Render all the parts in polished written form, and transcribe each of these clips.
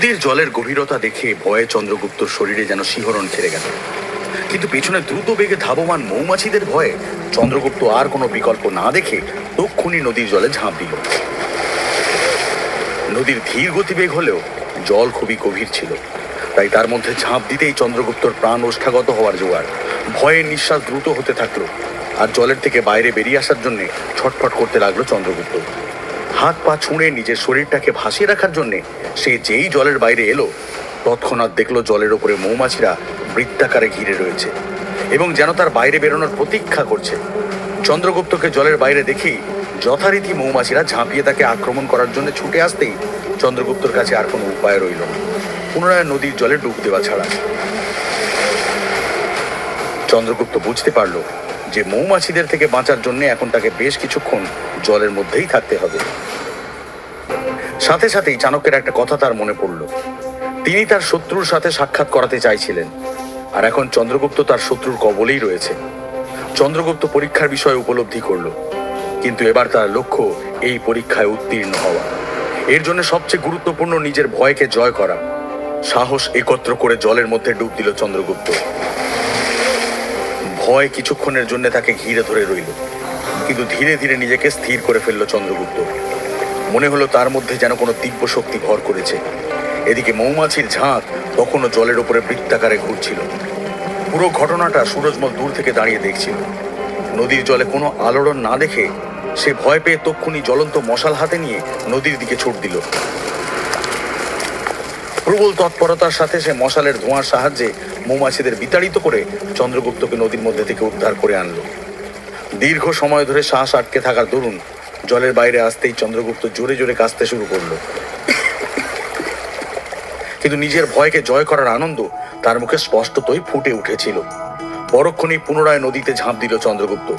নদীর জলের গভীরতা দেখে ভয়ে চন্দ্রগুপ্তর শরীরে যেন শিহরণ খেলে গেল। কিন্তু পেছনে দ্রুত বেগে ধাবমান মৌমাছিদের ভয়ে চন্দ্রগুপ্ত আর কোনো বিকল্প না দেখে তক্ষুনি নদীর জলে ঝাঁপ দিল। নদীর ধীর গতিবেগ হলেও জল খুবই গভীর ছিল, তাই তার মধ্যে ঝাঁপ দিতেই চন্দ্রগুপ্তর প্রাণ ওষ্ঠাগত হওয়ার জোগাড়। ভয়ে নিঃশ্বাস দ্রুত হতে থাকলো, আর জলের থেকে বাইরে বেরিয়ে আসার জন্য ছটফট করতে লাগলো চন্দ্রগুপ্ত। হাত পা ছুঁড়ে নিজের শরীরটাকে ভাসিয়ে রাখার জন্যে সে যেই জলের বাইরে এলো, তৎক্ষণাৎ দেখলো জলের ওপরে মৌমাছিরা বৃত্তাকারে ঘিরে রয়েছে এবং যেন তার বাইরে বেরোনোর প্রতীক্ষা করছে। চন্দ্রগুপ্তকে জলের বাইরে দেখেই যথারীতি মৌমাছিরা ঝাঁপিয়ে তাকে আক্রমণ করার জন্য ছুটে আসতেই চন্দ্রগুপ্তর কাছে আর কোনো উপায় রইল না, পুনরায় নদীর জলে ডুব দেওয়া ছাড়া। চন্দ্রগুপ্ত বুঝতে পারল যে মৌমাছিদের থেকে বাঁচার জন্য এখন তাকে বেশ কিছুক্ষণ জলের মধ্যেই থাকতে হবে। সাথে সাথেই চাণক্যের একটা কথা তার মনে পড়ল। তিনি তার শত্রুর সাথে সাক্ষাৎ করাতে চাইছিলেন, আর এখন চন্দ্রগুপ্ত তার শত্রুর কবলেই রয়েছে। চন্দ্রগুপ্ত পরীক্ষার বিষয়ে উপলব্ধি করল, কিন্তু এবার তার লক্ষ্য এই পরীক্ষায় উত্তীর্ণ হওয়া। এর জন্য সবচেয়ে গুরুত্বপূর্ণ নিজের ভয়কে জয় করা। সাহস একত্র করে জলের মধ্যে ডুব দিল চন্দ্রগুপ্ত। ভয় কিছুক্ষণের জন্য তাকে ঘিরে ধরে রইল, কিন্তু ধীরে ধীরে নিজেকে স্থির করে ফেলল চন্দ্রগুপ্ত। মনে হলো তার মধ্যে যেন কোনো দিব্য শক্তি ভর করেছে। এদিকে মৌমাছির ঝাঁক তখনও জলের ওপরে বৃত্তাকারে ঘুরছিল। পুরো ঘটনাটা সুরজমল দূর থেকে দাঁড়িয়ে দেখছিল। নদীর জলে কোনো আলোড়ন না দেখে সে ভয় পেয়ে তক্ষুনি জ্বলন্ত মশাল হাতে নিয়ে নদীর দিকে ছুট দিল। প্রবল তৎপরতার সাথে সে মশালের ধোঁয়ার সাহায্যে মৌমাছিদের বিতাড়িত করে চন্দ্রগুপ্তকে নদীর মধ্যে থেকে উদ্ধার করে আনলো। দীর্ঘ সময় ধরে শ্বাস আটকে থাকার দরুন জলের বাইরে আসতেই চন্দ্রগুপ্ত জোরে জোরে কাঁদতে শুরু করলো। কিন্তু নিজের ভয়কে জয় করার আনন্দ তার মুখে স্পষ্টতই ফুটে উঠেছিল। পরক্ষণেই পুনরায় নদীতে ঝাঁপ দিল চন্দ্রগুপ্ত।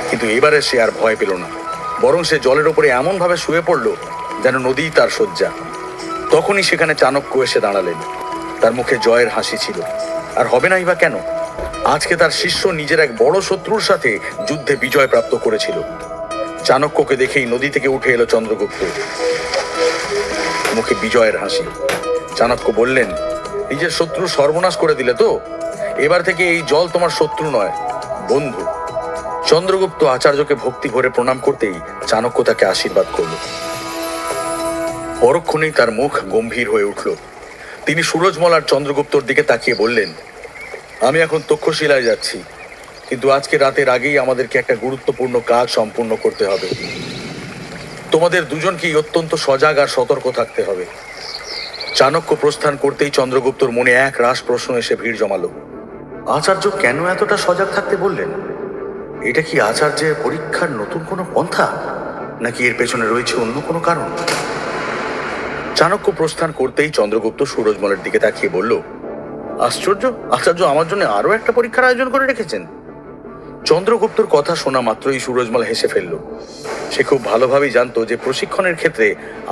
কিন্তু এবারে সে আর ভয় পেল না, বরং সে জলের ওপরে এমন ভাবে শুয়ে পড়ল যেন নদী তার শয্যা। তখনই সেখানে চাণক্য এসে দাঁড়ালেন। তার মুখে জয়ের হাসি ছিল, আর হবে নাই বা কেন। আজকে তার শিষ্য নিজের এক বড় শত্রুর সাথে যুদ্ধে বিজয় প্রাপ্ত করেছিল। চাণক্যকে দেখেই নদী থেকে উঠে এলো চন্দ্রগুপ্ত, মুখে বিজয়ের হাসি। চাণক্য বললেন, নিজের শত্রু সর্বনাশ করে দিলে তো, এবার থেকে এই জল তোমার শত্রু নয়, বন্ধু। চন্দ্রগুপ্ত আচার্যকে ভক্তি ভরে প্রণাম করতেই চাণক্য তাকে আশীর্বাদ করল। পরক্ষণেই তার মুখ গম্ভীর হয়ে উঠল। তিনি সুরজমল আর চন্দ্রগুপ্তর দিকে তাকিয়ে বললেন, আমি এখন তক্ষশিলায় যাচ্ছি, কিন্তু আজকে রাতের আগেই আমাদেরকে একটা গুরুত্বপূর্ণ কাজ সম্পূর্ণ করতে হবে। তোমাদের দুজনকেই অত্যন্ত সজাগ আর সতর্ক থাকতে হবে। চাণক্য প্রস্থান করতেই চন্দ্রগুপ্তর মনে এক রাশ প্রশ্ন এসে ভিড় জমালো। আচার্য কেন এতটা সজাগ থাকতে বললেন? এটা কি আচার্যের পরীক্ষার নতুন কোনো পন্থা, নাকি এর পেছনে রয়েছে অন্য কোনো কারণ? চাণক্য প্রস্থান করতেই চন্দ্রগুপ্ত সুরজমলের দিকে তাকিয়ে বলল, আশ্চর্য, আচার্য আমার জন্য আরো একটা পরীক্ষার আয়োজন করে রেখেছেন। চন্দ্রগুপ্তর কথা শোনা মাত্রই সুরজমল হেসে ফেলল। সে খুব ভালোভাবেই জানতো যে প্রশিক্ষণের ক্ষেত্রে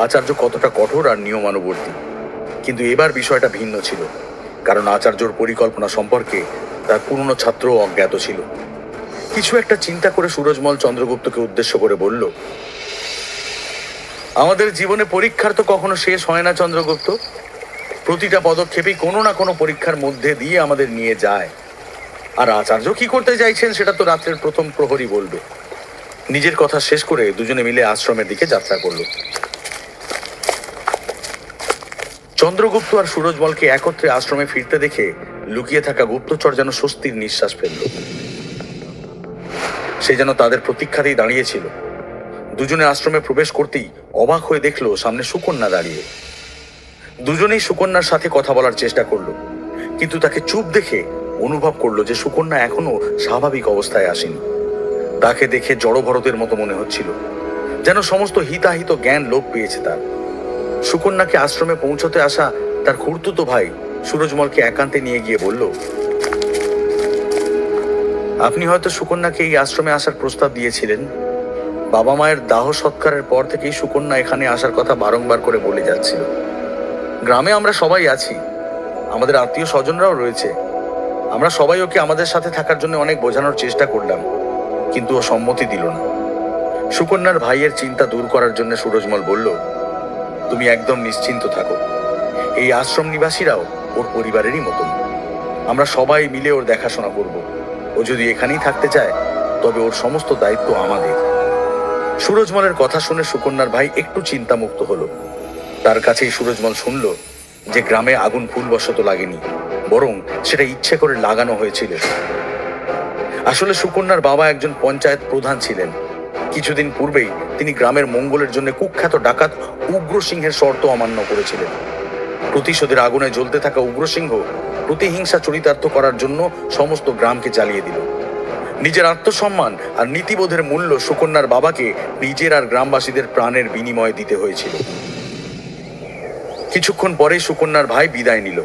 আচার্য কতটা কঠোর আর নিয়মানুবর্তী। কিন্তু এবার বিষয়টা ভিন্ন ছিল, কারণ আচার্যর পরিকল্পনা সম্পর্কে তার পুরনো ছাত্রও অজ্ঞাত ছিল। কিছু একটা চিন্তা করে সুরজমল চন্দ্রগুপ্তকে উদ্দেশ্য করে বলল, আমাদের জীবনে পরীক্ষার তো কখনো শেষ হয় না চন্দ্রগুপ্ত। প্রতিটা পদক্ষেপই কোনো না কোনো পরীক্ষার মধ্যে দিয়ে আমাদের নিয়ে যায়। আর আচার্য কি করতে চাইছেন সেটা তো রাত্রের প্রথম প্রহরই বলবে। নিজের কথা শেষ করে দুজনে মিলে আশ্রমের দিকে যাত্রা করল। চন্দ্রগুপ্ত আর সুরজমলকে একত্রে আশ্রমে ফিরতে দেখে লুকিয়ে থাকা গুপ্তচর যেন স্বস্তির নিঃশ্বাস ফেলল। সে যেন তাদের প্রতীক্ষাতেই দাঁড়িয়েছিল। দুজনে আশ্রমে প্রবেশ করতেই অবাক হয়ে দেখলো সামনে সুকন্যা দাঁড়িয়ে। দুজনেই সুকন্যার সাথে কথা বলার চেষ্টা করলো, কিন্তু তাকে চুপ দেখে অনুভব করলো যে সুকন্যা এখনো স্বাভাবিক অবস্থায় আসেনি। তাকে দেখে জড়ভরতের মতো মনে হচ্ছিল, যেন সমস্ত হিতাহিত জ্ঞান লোপ পেয়েছে তার। সুকন্যাকে আশ্রমে পৌঁছতে আসা তার খুড়তুতো ভাই সুরজমলকে একান্তে নিয়ে গিয়ে বলল, আপনি হয়তো সুকন্যাকে এই আশ্রমে আসার প্রস্তাব দিয়েছিলেন। বাবা মায়ের দাহ সৎকারের পর থেকেই সুকন্যা এখানে আসার কথা বারংবার করে বলে যাচ্ছিল। গ্রামে আমরা সবাই আছি, আমাদের আত্মীয় স্বজনরাও রয়েছে। আমরা সবাই ওকে আমাদের সাথে থাকার জন্য অনেক বোঝানোর চেষ্টা করলাম, কিন্তু ও সম্মতি দিল না। সুকন্যার ভাইয়ের চিন্তা দূর করার জন্য সুরজমল বলল, তুমি একদম নিশ্চিন্ত থাকো। এই আশ্রম নিবাসীরাও ওর পরিবারেরই মতন। আমরা সবাই মিলে ওর দেখাশোনা করব। ও যদি এখানেই থাকতে চায় তবে ওর সমস্ত দায়িত্ব আমাদের। সুরজমলের কথা শুনে সুকন্যার ভাই একটু চিন্তামুক্ত হলো। তার কাছেই সুরজমল শুনল যে গ্রামে আগুন ভুলবশত লাগেনি, বরং সেটা ইচ্ছে করে লাগানো হয়েছিল। আসলে সুকন্যার বাবা একজন পঞ্চায়েত প্রধান ছিলেন। কিছুদিন পূর্বেই তিনি গ্রামের মঙ্গলের জন্য কুখ্যাত ডাকাত উগ্রসিংহের শর্ত অমান্য করেছিলেন। প্রতিশোধের আগুনে জ্বলতে থাকা উগ্রসিংহ প্রতিহিংসা চরিতার্থ করার জন্য সমস্ত গ্রামকে জ্বালিয়ে দিল। নিজের আত্মসম্মান আর নীতিবোধের মূল্য সুকন্যার বাবাকে নিজের আর গ্রামবাসীদের প্রাণের বিনিময়ে দিতে হয়েছিল। কিছুক্ষণ পরেই সুকন্যার ভাই বিদায় নিল।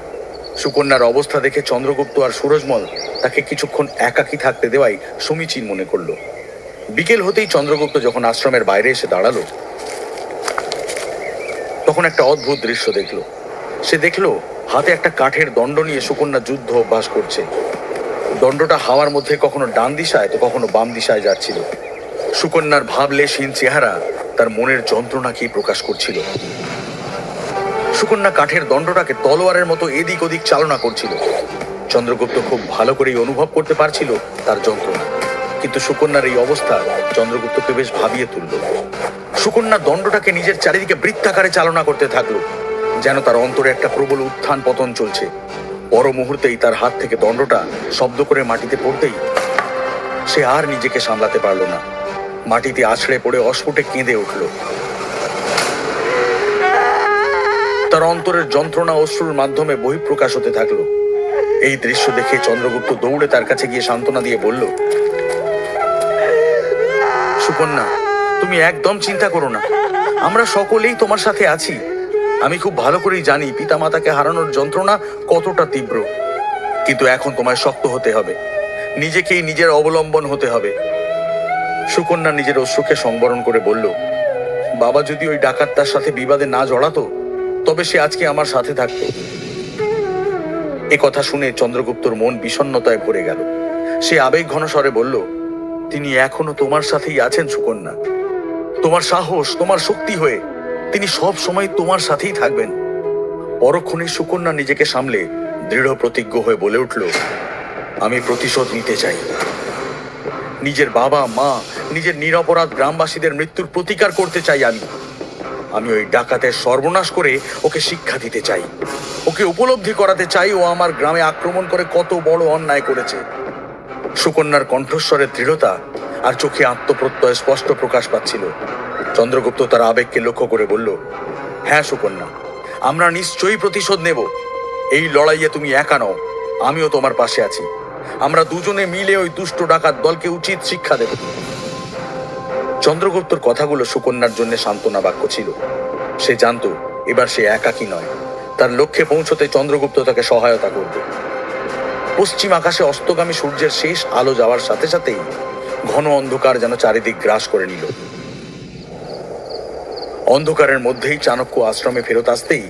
সুকন্যার অবস্থা দেখে চন্দ্রগুপ্ত আর সুরজমল তাকে কিছুক্ষণ একাকী থাকতে দেওয়াই সমীচীন মনে করল। বিকেল হতেই চন্দ্রগুপ্ত যখন আশ্রমের বাইরে এসে দাঁড়ালো, তখন একটা অদ্ভুত দৃশ্য দেখল। সে দেখল হাতে একটা কাঠের দণ্ড নিয়ে সুকন্যা যুদ্ধ অভ্যাস করছে। দণ্ডটা হাওয়ার মধ্যে কখনো ডান দিশায় তো কখনো বাম দিশায় যাচ্ছিল। সুকন্যার ভাবলেশহীন চেহারা তার মনের যন্ত্রণাকেই প্রকাশ করছিল। সুকন্যা কাঠের দণ্ডটাকে তলোয়ারের মতো এদিক ওদিক চালনা করছিল। চন্দ্রগুপ্ত খুব ভালো করেই অনুভব করতে পারছিল তার যন্ত্রণা, কিন্তু সুকন্যার এই অবস্থা চন্দ্রগুপ্তকে বেশ ভাবিয়ে তুলল। সুকন্যা দণ্ডটাকে নিজের চারিদিকে বৃত্তাকারে চালনা করতে থাকলো, যেন তার অন্তরে একটা প্রবল উত্থান পতন চলছে। পর মুহূর্তেই তার হাত থেকে দণ্ডটা শব্দ করে মাটিতে পড়তেই সে আর নিজেকে সামলাতে পারল না। মাটিতে আছড়ে পড়ে অস্ফুটে কেঁদে উঠল। তার অন্তরের যন্ত্রণা অশ্রুর মাধ্যমে বহিঃপ্রকাশ হতে থাকলো। এই দৃশ্য দেখে চন্দ্রগুপ্ত দৌড়ে তার কাছে গিয়ে সান্ত্বনা দিয়ে বলল, সুকন্যা, তুমি একদম চিন্তা করো না, আমরা সকলেই তোমার সাথে আছি। আমি খুব ভালো করেই জানি পিতামাতাকে হারানোর যন্ত্রণা কতটা তীব্র, কিন্তু এখন তোমায় শক্ত হতে হবে, নিজেকেই নিজের অবলম্বন হতে হবে। সুকন্যা নিজের অশ্রুকে সংবরণ করে বলল, বাবা যদি ওই ডাকাতটার সাথে বিবাদে না জড়াতো তবে সে আজকে আমার সাথে থাকতো। এ কথা শুনে চন্দ্রগুপ্তর মন বিষণ্ণতায় ভরে গেল। সে আবেগ ঘন স্বরে বলল, তিনি এখনো তোমার সাথেই আছেন সুকন্যা। তোমার সাহস, তোমার শক্তি হয়ে তিনি সব সময় তোমার সাথেই থাকবেন। পরক্ষণে সুকন্যা নিজেকে সামলে দৃঢ় প্রতিজ্ঞ হয়ে বলে উঠল, আমি প্রতিশোধ নিতে চাই। নিজের বাবা মা, নিজের নিরপরাধ গ্রামবাসীদের মৃত্যুর প্রতিকার করতে চাই। আমি ওই ডাকাতের সর্বনাশ করে ওকে শিক্ষা দিতে চাই। ওকে উপলব্ধি করাতে চাই ও আমার গ্রামে আক্রমণ করে কত বড় অন্যায় করেছে। সুকন্যার কণ্ঠস্বরের দৃঢ়তা আর চোখে আত্মপ্রত্যয় স্পষ্ট প্রকাশ পাচ্ছিল। চন্দ্রগুপ্ত তার আবেগকে লক্ষ্য করে বলল, হ্যাঁ সুকন্যা, আমরা নিশ্চয়ই প্রতিশোধ নেব। এই লড়াইয়ে তুমি একা নও, আমিও তোমার পাশে আছি। আমরা দুজনে মিলে ওই দুষ্ট ডাকাত দলকে উচিত শিক্ষা দেব। চন্দ্রগুপ্তর কথাগুলো সুকন্যার জন্য সান্ত্বনা বাক্য ছিল। সে জানত এবার সে একাকী নয়, তার লক্ষ্যে পৌঁছতে চন্দ্রগুপ্ত তাকে সহায়তা করবে। পশ্চিম আকাশে অস্তগামী সূর্যের শেষ আলো যাওয়ার সাথে সাথেই ঘন অন্ধকার যেন চারিদিক গ্রাস করে নিল। অন্ধকারের মধ্যেই চাণক্য আশ্রমে ফেরত আসতেই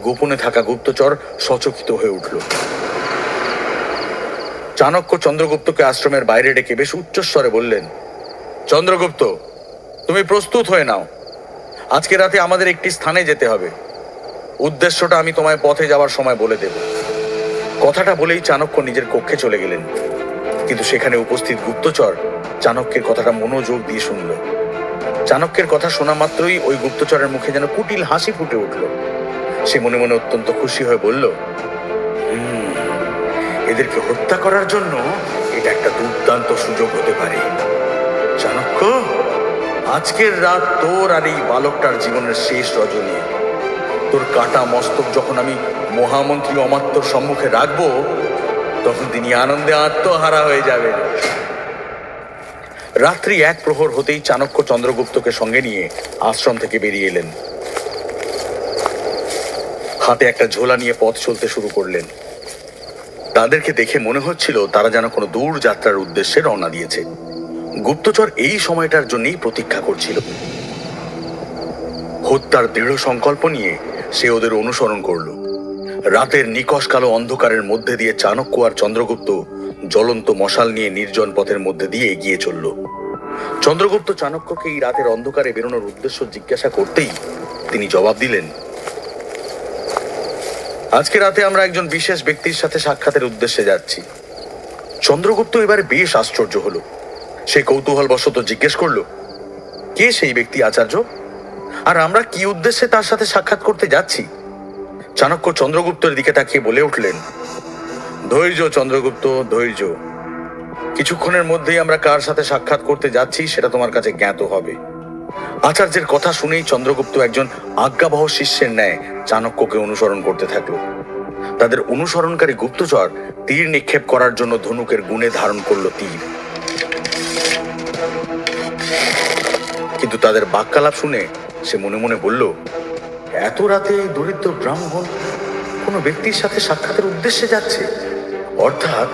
গোপনে থাকা গুপ্তচর সচকিত হয়ে উঠল। চাণক্য চন্দ্রগুপ্তকে আশ্রমের বাইরে ডেকে বেশ উচ্চস্বরে বললেন, চন্দ্রগুপ্ত, তুমি প্রস্তুত হয়ে নাও। আজকে রাতে আমাদের একটি স্থানে যেতে হবে। উদ্দেশ্যটা আমি তোমায় পথে যাওয়ার সময় বলে দেব। কথাটা বলেই চাণক্য নিজের কক্ষে চলে গেলেন, কিন্তু সেখানে উপস্থিত গুপ্তচর চাণক্যের কথাটা মনোযোগ দিয়ে শুনল। চাণক্যের কথা শোনা মাত্রই ওই গুপ্তচরের মুখে যেন কুটিল হাসি ফুটে উঠল। সে মনে মনে অত্যন্ত খুশি হয়ে বলল, এদেরকে হত্যা করার জন্য এটা একটা দুর্দান্ত সুযোগ হতে পারে। চাণক্য, আজকের রাত তোর আর এই বালকটার জীবনের শেষ রজনী। তোর কাটা মস্তক যখন আমি মহামন্ত্রী অমাত্যর সম্মুখে রাখবো, তখন তিনি আনন্দে আত্মহারা হয়ে যাবেন। রাত্রি 1 প্রহর হতেই চাণক্য চন্দ্রগুপ্তকে সঙ্গে নিয়ে আশ্রম থেকে বেরিয়ে এলেন। হাতে একটা ঝোলা নিয়ে পথ চলতে শুরু করলেন। তাদেরকে দেখে মনে হচ্ছিল তারা যেন কোনো দূর যাত্রার উদ্দেশ্যে রওনা দিয়েছে। গুপ্তচর এই সময়টার জন্যই প্রতীক্ষা করছিল। হত্যার দৃঢ় সংকল্প নিয়ে সে ওদের অনুসরণ করল। রাতের নিকষ কালো অন্ধকারের মধ্যে দিয়ে চাণক্য আর চন্দ্রগুপ্ত জ্বলন্ত মশাল নিয়ে নির্জন পথের মধ্যে দিয়ে এগিয়ে চলল। চন্দ্রগুপ্ত চাণক্যকে এই রাতের অন্ধকারে বেরোনোর উদ্দেশ্য জিজ্ঞাসা করতেই তিনি জবাব দিলেন, আজকে রাতে আমরা একজন বিশেষ ব্যক্তির সাথে সাক্ষাতের উদ্দেশ্যে যাচ্ছি। চন্দ্রগুপ্ত এবারে বেশ আশ্চর্য হলো। সে কৌতূহলবশত জিজ্ঞেস করলো, কে সেই ব্যক্তি আচার্য, আর আমরা কি উদ্দেশ্যে তার সাথে সাক্ষাৎ করতে যাচ্ছি? চাণক্য চন্দ্রগুপ্তের দিকে তাকিয়ে বলে উঠলেন, ধৈর্য চন্দ্রগুপ্ত, ধৈর্য। কিছুক্ষণের মধ্যেই আমরা কার সাথে সাক্ষাৎ করতে যাচ্ছি সেটা তোমার কাছে জ্ঞাত হবে। আচার্যের কথা শুনেই চন্দ্রগুপ্ত একজন আজ্ঞাবহ শিষ্যের ন্যায় চাণক্যকে অনুসরণ করতে থাকলো। তাদের অনুসরণকারী গুপ্তচর তীর নিক্ষেপ করার জন্য ধনুকের গুণে ধারণ করলো তীর। কিন্তু তাদের বাক্যালাপ শুনে সে মনে মনে বলল, এত রাতে এই দরিদ্র ব্রাহ্মণ কোনো ব্যক্তির সাথে সাক্ষাতের উদ্দেশ্যে যাচ্ছে, অর্থাৎ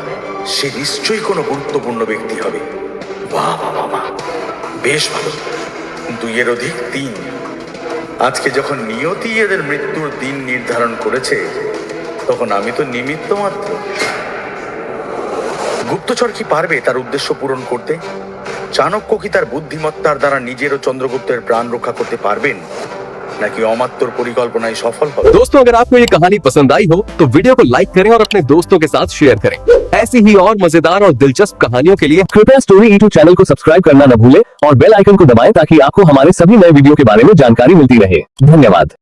সে নিশ্চয়ই কোনো গুরুত্বপূর্ণ ব্যক্তি হবে। বাহ বাহ বাহ, বেশ ভালো, 2 এর অধিক 3। আজকে যখন নিয়তি এদের মৃত্যুর দিন নির্ধারণ করেছে, তখন আমি তো নিমিত্ত মাত্র। গুপ্তচর কি পারবে তার উদ্দেশ্য পূরণ করতে? চাণক্য কি তার বুদ্ধিমত্তার দ্বারা নিজের ও চন্দ্রগুপ্তের প্রাণ রক্ষা করতে পারবেন, নাকি অমাত্যর পরিকল্পনায় সফল হবে? दोस्तों, अगर आपको ये कहानी पसंद आई हो तो वीडियो को लाइक करें और अपने दोस्तों के साथ शेयर करें। ऐसी ही और मजेदार और दिलचस्प कहानियों के लिए कृपया स्टोरी E2 चैनल को सब्सक्राइब करना न भूलें और बेल आइकन को दबाएं ताकि आपको हमारे सभी नए वीडियो के बारे में जानकारी मिलती रहे। धन्यवाद।